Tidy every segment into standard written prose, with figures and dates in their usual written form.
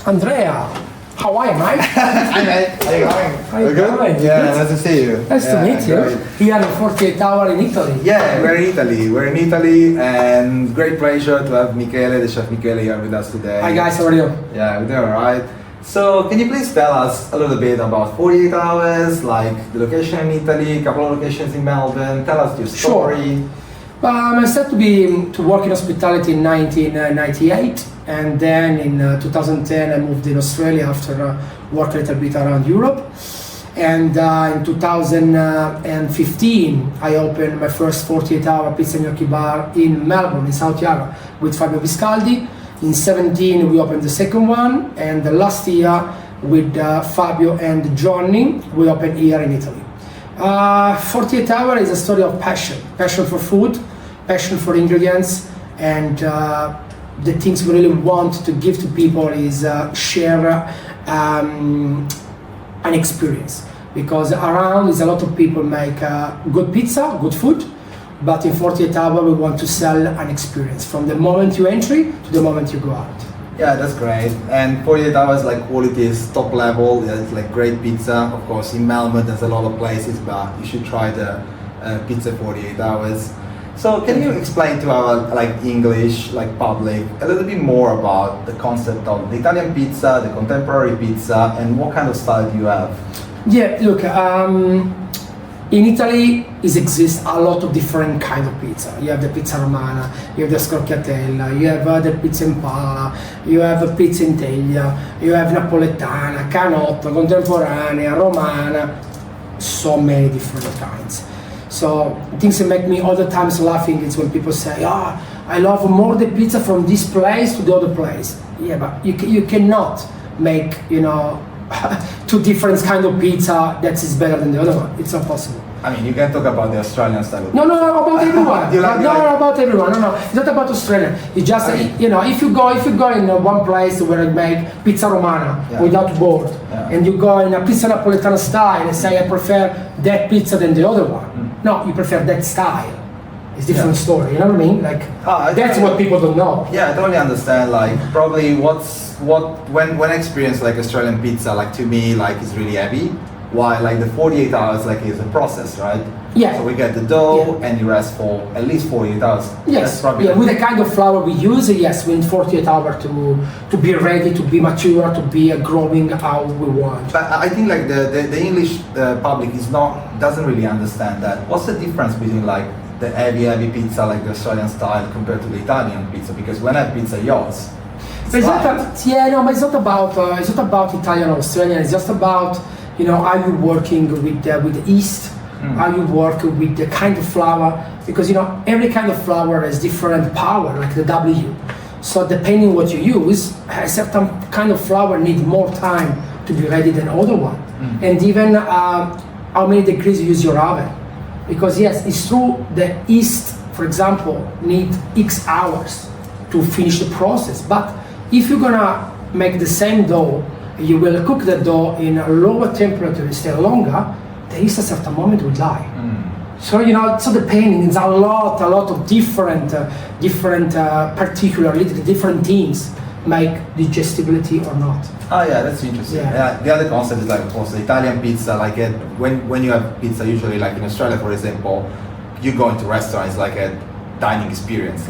Andrea, how are you, mate? Hi mate, how you going? How you good? going? Yeah, Good. nice to see you. Nice to meet you. Great. Here in 48 Hour in Italy. Yeah, we're in Italy. We're in Italy, and great pleasure to have Michele, the chef Michele, here with us today. Hi guys, how are you? Yeah, we're doing alright. So, can you please tell us a little bit about 48 Hours, like the location in Italy, a couple of locations in Melbourne? Tell us your story. I started to work in hospitality in 1998, and then in 2010 I moved in Australia after working a little bit around Europe. And in 2015 I opened my first 48-hour pizza gnocchi bar in Melbourne, in South Yarra, with Fabio Biscaldi. In 2017 we opened the second one, and the last year with Fabio and Johnny we opened here in Italy. 48 Hour is a story of passion for food, passion for ingredients, and the things we really want to give to people is share an experience, because around is a lot of people make good pizza, good food, but in 48 Hour we want to sell an experience from the moment you enter to the moment you go out. Yeah, that's great. And 48 Hours, like, quality is top level. It's like great pizza. Of course, in Melbourne there's a lot of places, but you should try the pizza 48 Hours. So, can you explain to our English public a little bit more about the concept of the Italian pizza, the contemporary pizza, and what kind of style do you have? Yeah, look, in Italy exists a lot of different kind of pizza. You have the pizza romana, you have the scorchiatella, you have the pizza in palla, you have a pizza in teglia, you have napoletana, canotta, contemporanea, romana, so many different kinds. So things that make me all the times laughing is when people say, I love more the pizza from this place to the other place. Yeah, but you cannot make, two different kind of pizza that is better than the other one. It's not possible. I mean, you can talk about the Australian style of No, about everyone. About everyone. No, it's not about Australia. It's just, if you go in one place where I make pizza romana without board, and you go in a pizza napoletana style and say I prefer that pizza than the other one. No, you prefer that style. It's a different story. You know what I mean? That's what people don't know. Yeah, I totally understand. Probably when I experience Australian pizza, to me, is really heavy. Why the 48 hours is a process, right? Yeah. So we get the dough and it rests for at least 48 hours. Yes. With the kind of flour we use, yes, we need 48 hours to be ready, to be mature, to be growing how we want. But I think the English public doesn't really understand that. What's the difference between the heavy pizza the Australian style compared to the Italian pizza? Because when I have pizza yachts, but it's not about Italian or Australian. It's just about how you working with the yeast, how you work with the kind of flour, because every kind of flour has different power, like the W. So depending what you use, a certain kind of flour need more time to be ready than other one, and even how many degrees you use your oven. Because yes, it's true, the yeast, for example, need X hours to finish the process. But if you're gonna make the same dough, you will cook the dough in a lower temperature instead longer, the yeast at a certain moment will die. So so depending, it's a lot of different particularly different things make digestibility or not. Oh yeah, that's interesting. Yeah. The other concept is of course the Italian pizza. When you have pizza, usually in Australia, for example, you go into restaurants a dining experience.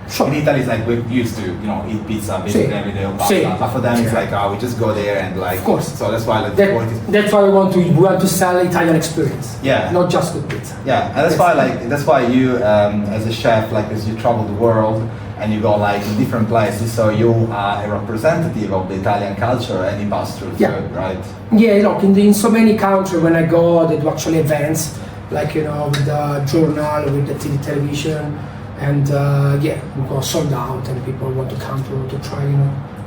Sure. In Italy, it's we're used to eat pizza basically every day or pasta. But for them, it's we just go there and Of course. So that's why that's why we want to sell Italian experience. Yeah. Not just good pizza. Yeah, and that's why you as a chef, as you travel the world and you go in different places, so you are a representative of the Italian culture and you pass through food, right? Yeah, look, in so many countries when I go, they do actually events with the journal, with the TV television, and we go sold out and people want to come to try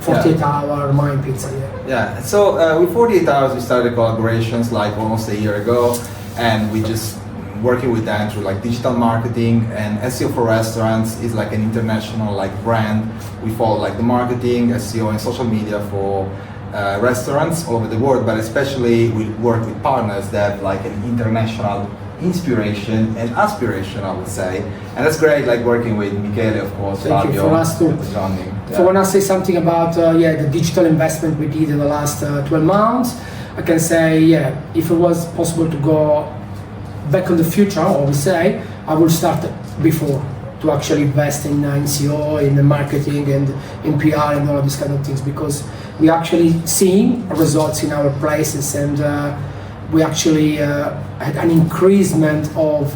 48 hour mine pizza. Yeah. So with 48 hours we started collaborations almost a year ago, and we just working with them through digital marketing, and SEOForRestaurants is an international brand. We follow the marketing, SEO and social media for restaurants all over the world, but especially we work with partners that have an international inspiration and aspiration, I would say. And that's great, working with Michele, of course, Thank Fabio, you for us too. Johnny. If I want to say something about the digital investment we did in the last 12 months, I can say, if it was possible to go back in the future, or we say, I will start before to actually invest in SEO, in the marketing and in PR and all of these kind of things, because we actually seeing results in our places, and we actually had an increasement of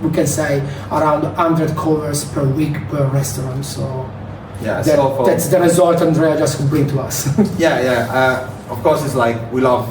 we can say around 100 covers per week per restaurant. So that's the result Andrea just bring to us. Of course, it's like we love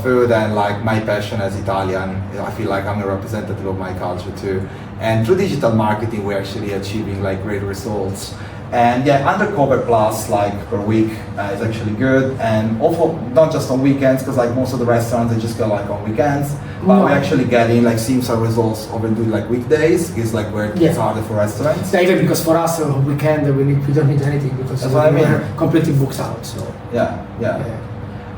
food, and like my passion as Italian, I feel like I'm a representative of my culture too. And through digital marketing, we're actually achieving like great results. And undercover plus like per week is actually good, and also not just on weekends, because like most of the restaurants they just go like on weekends, but we're actually getting like seems our results over doing like weekdays is like where it's harder for restaurants. Even because for us on weekend we don't need anything, because we're completely booked out. So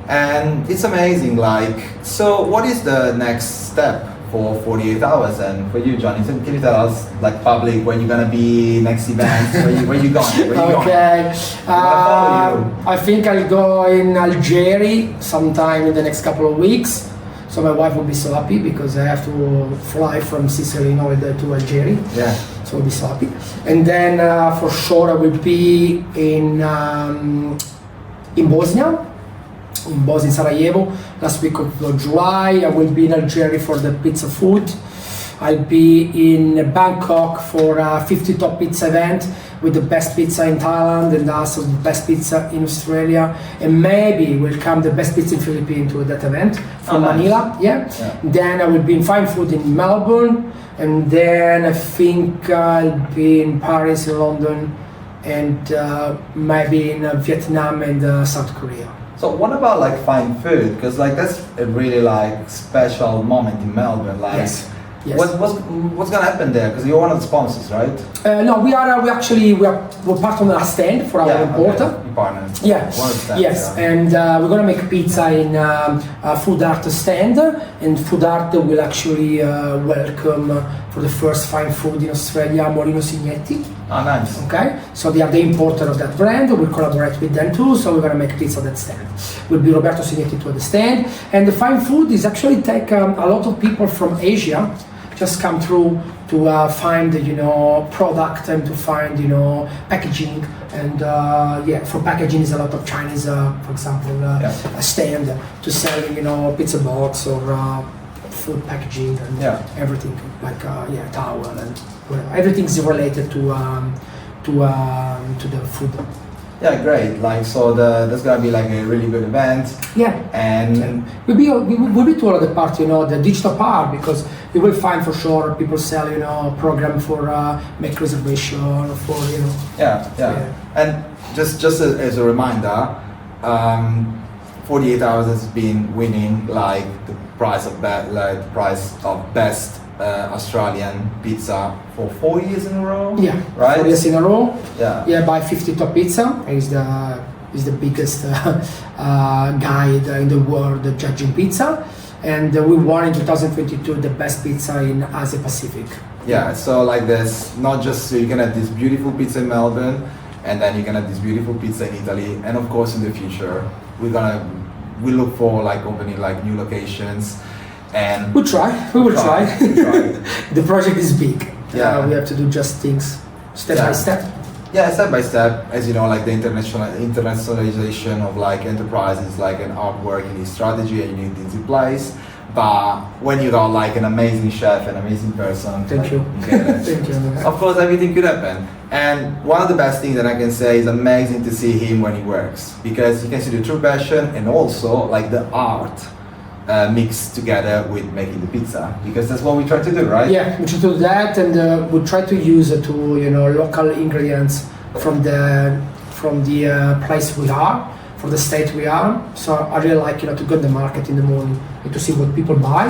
and it's amazing. Like, so what is the next step for 48 hours? And for you, Johnny, can you tell us, like, public, when you're gonna be next event? Where you going? Okay. I think I'll go in Algeria sometime in the next couple of weeks. So my wife will be so happy, because I have to fly from Sicily in order to Algeria. So I'll be so happy. And then for sure I will be in Bosnia. In Sarajevo, last week of July. I will be in Algeria for the pizza food. I'll be in Bangkok for a 50 top pizza event with the best pizza in Thailand and also the best pizza in Australia. And maybe will come the best pizza in Philippines to that event from Manila. Then I will be in Fine Food in Melbourne, and then I think I'll be in Paris, in London, and maybe in Vietnam and South Korea. So what about like fine food? Because like that's a really like special moment in Melbourne. Like, yes. What's gonna happen there? Because you're one of the sponsors, right? No, we're part of the stand for our importer. Okay. Partners. And we're gonna make pizza in Food Art stand, and Food Art will actually welcome for the first fine food in Australia, Molino Signetti. Oh, nice. Okay, so they are the importer of that brand. We'll collaborate with them too. So we're gonna make pizza at that stand. Will be Roberto Signetti to the stand, and the fine food is actually take a lot of people from Asia just come through to find product and to find packaging, and for packaging is a lot of Chinese, for example, a stand to sell pizza box or food packaging and everything like towel and whatever. Everything's related to the food. Yeah, great. Like, so that's gonna be like a really good event. And we'll be to all of the part, the digital part, because you will find for sure people sell, program for make reservation for, And just as a reminder, 48 Hours has been winning like the prize of best Australian pizza for 4 years in a row. Right. 4 years in a row. By 50 Top Pizza is the biggest guide in the world judging pizza, and we won in 2022 the best pizza in Asia Pacific. So like this, not just so you can have this beautiful pizza in Melbourne, and then you can have this beautiful pizza in Italy, and of course in the future we look for like opening like new locations. And we will try. The project is big. We have to do just things step by step. Step by step. As you know, like the internationalization of like enterprises, like an artwork, you need strategy and you need things in place. But when you got like an amazing chef, an amazing person, thank you. Thank you. Of course, everything could happen. And one of the best things that I can say is amazing to see him when he works, because you can see the true passion and also like the art mixed together with making the pizza, because that's what we try to do, right? We try to do that, and we try to use local ingredients from the place we are, from the state we are. So I really like to go to the market in the morning and to see what people buy,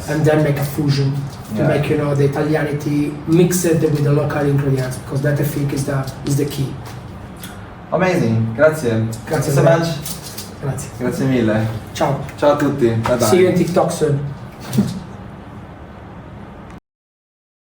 and then make a fusion to make the Italianity mixed with the local ingredients, because that I think is the key. Amazing, grazie. Grazie so much. Grazie. Grazie mille. Ciao. Ciao a tutti. Bye bye. See you on TikTok soon.